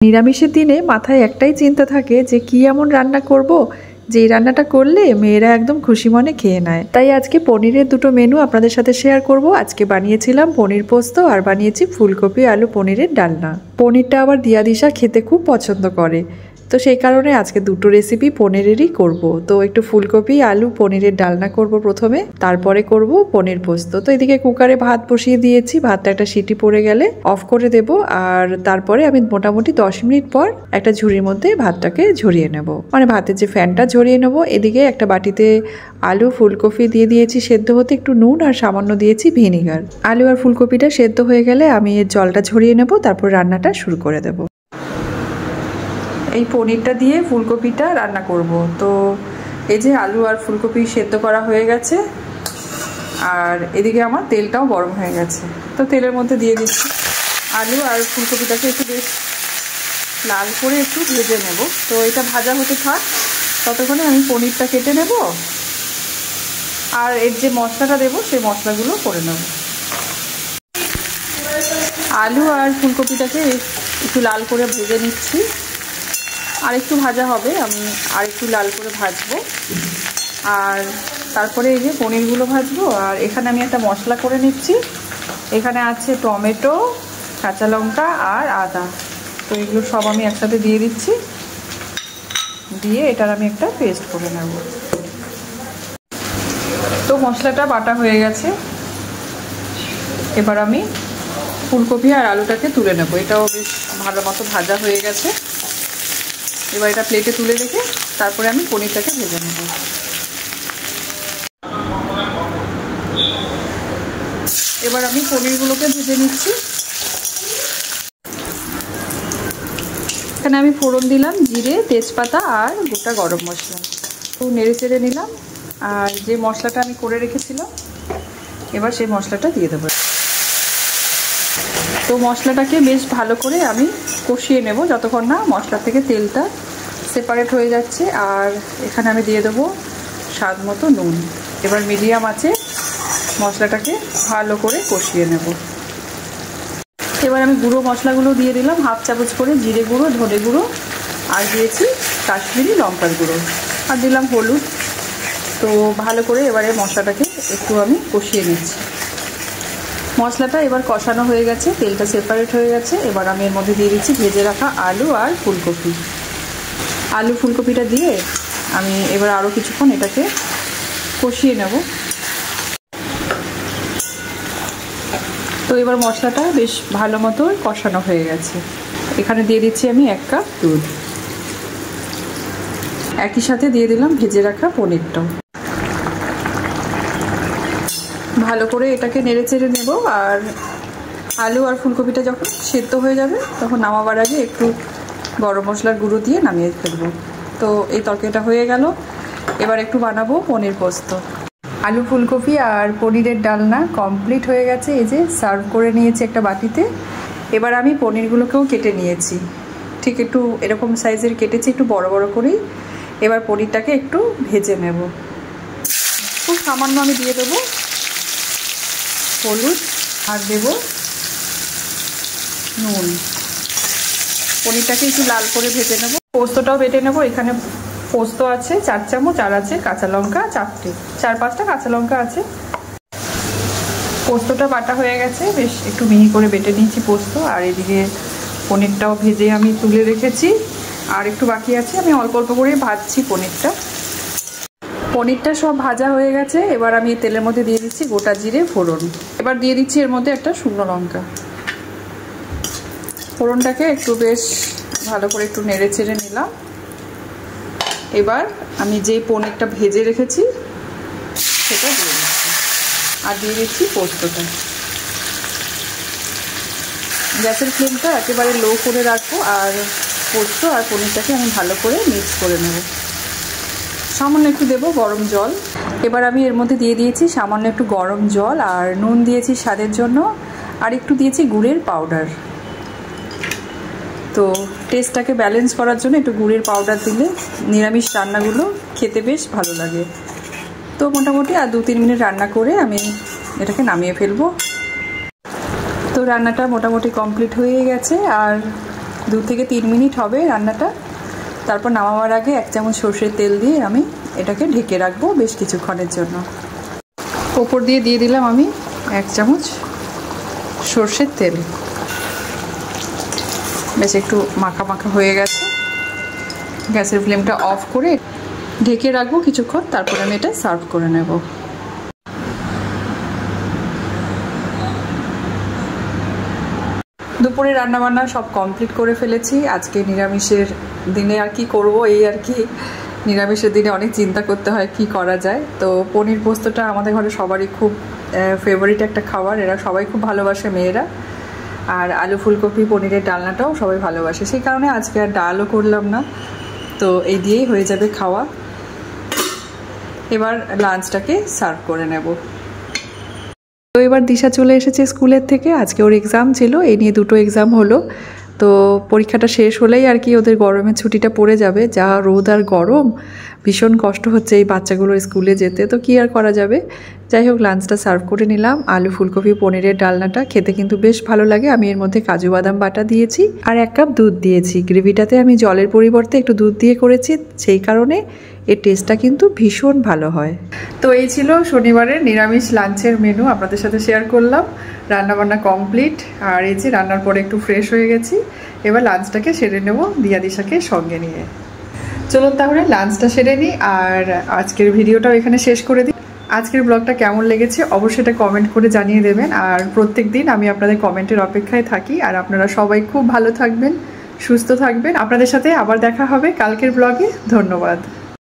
নিরামিষের দিনে মাথায় একটাই চিন্তা থাকে যে কি এমন রান্না করব যে এই রান্নাটা করলে মেয়েরা একদম খুশি মনে খেয়ে নেয়। তাই আজকে পনিরের দুটো মেনু আপনাদের সাথে শেয়ার করব। আজকে বানিয়েছিলাম পনির পোস্ত আর বানিয়েছি ফুলকপি আলু পনিরের ডালনা। পনিরটা আবার দিয়া দিশা খেতে খুব পছন্দ করে, তো সেই কারণে আজকে দুটো রেসিপি পনিরেরই করব। তো একটু ফুলকপি আলু পনিরের ডালনা করব প্রথমে, তারপরে করব পনির পোস্ত। তো এদিকে কুকারে ভাত বসিয়ে দিয়েছি, ভাতটা একটা সিটি পড়ে গেলে অফ করে দেব। আর তারপরে আমি মোটামুটি 10 মিনিট পর একটা ঝুড়ির মধ্যে ভাতটাকে ঝরিয়ে নেব, মানে ভাতের যে ফ্যানটা ঝরিয়ে নেব। এদিকে একটা বাটিতে আলু ফুলকপি দিয়ে দিয়েছি সেদ্ধ হতে, একটু নুন আর সামান্য দিয়েছি ভিনিগার। আলু আর ফুলকপিটা সেদ্ধ হয়ে গেলে আমি এর জলটা ঝরিয়ে নেব, তারপর রান্নাটা শুরু করে দেব। এই পনিরটা দিয়ে ফুলকপিটা রান্না করব। তো এই যে আলু আর ফুলকপি সেদ্ধ করা হয়ে গেছে, আর এদিকে আমার তেলটাও গরম হয়ে গেছে। তো তেলের মধ্যে দিয়ে দিচ্ছি আলু আর ফুলকপিটাকে একটু বেশ লাল করে একটু ভেজে নেব। তো এটা ভাজা হতে থাক, ততক্ষণে আমি পনিরটা কেটে নেব আর এর যে মশলাটা দেবো সেই মশলাগুলো করে নেব। আলু আর ফুলকপিটাকে একটু লাল করে ভেজে নিচ্ছি, আর একটু ভাজা হবে, আমি আর একটু লাল করে ভাজবো। আর তারপরে এই যে পনিরগুলো ভাজবো। আর এখানে আমি একটা মশলা করে নিচ্ছি। এখানে আছে টমেটো, কাঁচা লঙ্কা আর আদা। তো এগুলো সব আমি একসাথে দিয়ে দিচ্ছি, দিয়ে এটার আমি একটা পেস্ট করে নেব। তো মশলাটা বাটা হয়ে গেছে, এবার আমি ফুলকপি আর আলুটাকে তুলে নেব। এটাও বেশ ভালো মতো ভাজা হয়ে গেছে। এবার এটা প্লেটে তুলে রেখে তারপরে আমি পনিরটাকে ভেজে নেব। এবার আমি পনিরগুলোকে ভেজে নিচ্ছি। এখানে আমি ফোড়ন দিলাম জিরে, তেজপাতা আর গোটা গরম মশলা। তো নেড়ে চেড়ে নিলাম, আর যে মশলাটা আমি করে রেখেছিলাম এবার সেই মশলাটা দিয়ে দেবো। তো মশলাটাকে বেশ ভালো করে আমি কষিয়ে নেব যতক্ষণ না মশলা থেকে তেলটা সেপারেট হয়ে যাচ্ছে। আর এখানে আমি দিয়ে দেবো স্বাদ মতো নুন। এবার মিডিয়াম আছে মশলাটাকে ভালো করে কষিয়ে নেব। এবার আমি গুঁড়ো মশলাগুলো দিয়ে দিলাম, হাফ চামচ করে জিরে গুঁড়ো, ধনে গুঁড়ো, আর দিয়েছি কাশ্মীরি লঙ্কার গুঁড়ো, আর দিলাম হলুদ। তো ভালো করে এবারে মশলাটাকে একটু আমি কষিয়ে নিচ্ছি। মশলাটা এবার কষানো হয়ে গেছে, তেলটা সেপারেট হয়ে গেছে। এবার আমি এর মধ্যে দিয়ে দিচ্ছি ভেজে রাখা আলু আর ফুলকপি। আলু ফুলকপিটা দিয়ে আমি এবার আরও কিছুক্ষণ এটাকে কষিয়ে নেব। তো এবার মশলাটা বেশ ভালো মতো কষানো হয়ে গেছে। এখানে দিয়ে দিচ্ছি আমি 1 কাপ দুধ, একই সাথে দিয়ে দিলাম ভেজে রাখা পনিরটাও। ভালো করে এটাকে নেড়ে চেড়ে নেব। আর আলু আর ফুলকপিটা যখন সেদ্ধ হয়ে যাবে তখন নামাবার আগে একটু গরম মশলার গুঁড়ো দিয়ে নামিয়ে ফেলবো। তো এই তরকারিটা হয়ে গেল। এবার একটু বানাবো পনির পোস্ত। আলু ফুলকপি আর পনিরের ডালনা কমপ্লিট হয়ে গেছে। এই যে সার্ভ করে নিয়েছি একটা বাটিতে। এবার আমি পনিরগুলোকেও কেটে নিয়েছি, ঠিক একটু এরকম সাইজের কেটেছি, একটু বড় বড় করেই। এবার পনিরটাকে একটু ভেজে নেব। খুব সামান্য আমি দিয়ে দেবো হলুদ আর দেব নুন। পনিরটাকে একটু লাল করে ভেজে নেব। পোস্তটাও বেটে নেব। এখানে পোস্ত আছে 4 চামচ, আর আছে কাঁচা লঙ্কা 4-5টা কাঁচা লঙ্কা আছে। পোস্তটা বাটা হয়ে গেছে, বেশ একটু মিহি করে বেটে নিয়েছি পোস্ত। আর এদিকে পনিরটাও ভেজে আমি তুলে রেখেছি, আর একটু বাকি আছে। আমি অল্প অল্প করে ভাজছি পনিরটা। পনিরটা সব ভাজা হয়ে গেছে। এবার আমি তেলের মধ্যে দিয়ে দিচ্ছি গোটা জিরে ফোড়ন। এবার দিয়ে দিচ্ছি এর মধ্যে একটা শুকনো লঙ্কা। ফোড়নটাকে একটু বেশ ভালো করে একটু নেড়ে চেড়ে নিলাম। এবার আমি যে পনিরটা ভেজে রেখেছি সেটা দিয়ে দিচ্ছি, আর দিয়ে দিচ্ছি পোস্তটা। গ্যাসের ফ্লেমটা একেবারে লো করে রাখবো, আর পোস্ত আর পনিরটাকে আমি ভালো করে মিক্স করে নেব। সামান্য একটু দেবো গরম জল। এবার আমি এর মধ্যে দিয়ে দিয়েছি সামান্য একটু গরম জল, আর নুন দিয়েছি স্বাদের জন্য, আর একটু দিয়েছি গুড়ের পাউডার। তো টেস্টটাকে ব্যালেন্স করার জন্য একটু গুড়ের পাউডার দিলে নিরামিষ রান্নাগুলো খেতে বেশ ভালো লাগে। তো মোটামুটি আর 2-3 মিনিট রান্না করে আমি এটাকে নামিয়ে ফেলবো। তো রান্নাটা মোটামুটি কমপ্লিট হয়ে গেছে, আর 2 থেকে 3 মিনিট হবে রান্নাটা। তারপর নামাবার আগে 1 চামচ সর্ষের তেল দিয়ে আমি এটাকে ঢেকে রাখবো বেশ কিছুক্ষণের জন্য। ওপর দিয়ে দিলাম আমি 1 চামচ সর্ষের তেল। বেশ একটু মাখা মাখা হয়ে গেছে। গ্যাসের ফ্লেমটা অফ করে ঢেকে রাখবো কিছুক্ষণ, তারপর আমি এটা সার্ভ করে নেব। দুপুরে রান্নাবান্না সব কমপ্লিট করে ফেলেছি। আজকে নিরামিষের দিনে আর কি করব, এই আর কি নিরামিষের দিনে অনেক চিন্তা করতে হয় কি করা যায়। তো পনির পোস্তটা আমাদের ঘরে সবারই খুব ফেভারিট একটা খাবার, এরা সবাই খুব ভালোবাসে মেয়েরা। আর আলু ফুলকপি পনিরের ডালনাটাও সবাই ভালোবাসে, সেই কারণে আজকে আর ডালও করলাম না। তো এই দিয়েই হয়ে যাবে খাওয়া। এবার লাঞ্চটাকে সার্ভ করে নেব। তো এবার দিশা চলে এসেছে স্কুলের থেকে। আজকে ওর এক্সাম ছিল, এই নিয়ে 2টো এক্সাম হলো। তো পরীক্ষাটা শেষ হলেই আর কি ওদের গরমের ছুটিটা পড়ে যাবে। যা রোদ আর গরম, ভীষণ কষ্ট হচ্ছে এই বাচ্চাগুলোর স্কুলে যেতে। তো কি আর করা যাবে। যাই হোক, লাঞ্চটা সার্ভ করে নিলাম। আলু ফুলকপি পনিরের ডালনাটা খেতে কিন্তু বেশ ভালো লাগে। আমি এর মধ্যে কাজু বাদাম বাটা দিয়েছি আর 1 কাপ দুধ দিয়েছি। গ্রেভিটাতে আমি জলের পরিবর্তে একটু দুধ দিয়ে করেছি, সেই কারণে এর টেস্টটা কিন্তু ভীষণ ভালো হয়। তো এই ছিল শনিবারের নিরামিষ লাঞ্চের মেনু, আপনাদের সাথে শেয়ার করলাম। রান্নাবান্না কমপ্লিট, আর এই যে রান্নার পরে একটু ফ্রেশ হয়ে গেছি। এবার লাঞ্চটাকে সেরে নেব দিয়া দিশাকে সঙ্গে নিয়ে। চলুন তাহলে লাঞ্চটা সেরে নিই আর আজকের ভিডিওটাও এখানে শেষ করে দিই। আজকের ব্লগটা কেমন লেগেছে অবশ্যই এটা কমেন্ট করে জানিয়ে দেবেন। আর প্রত্যেক দিন আমি আপনাদের কমেন্টের অপেক্ষায় থাকি। আর আপনারা সবাই খুব ভালো থাকবেন, সুস্থ থাকবেন। আপনাদের সাথে আবার দেখা হবে কালকের ব্লগে। ধন্যবাদ।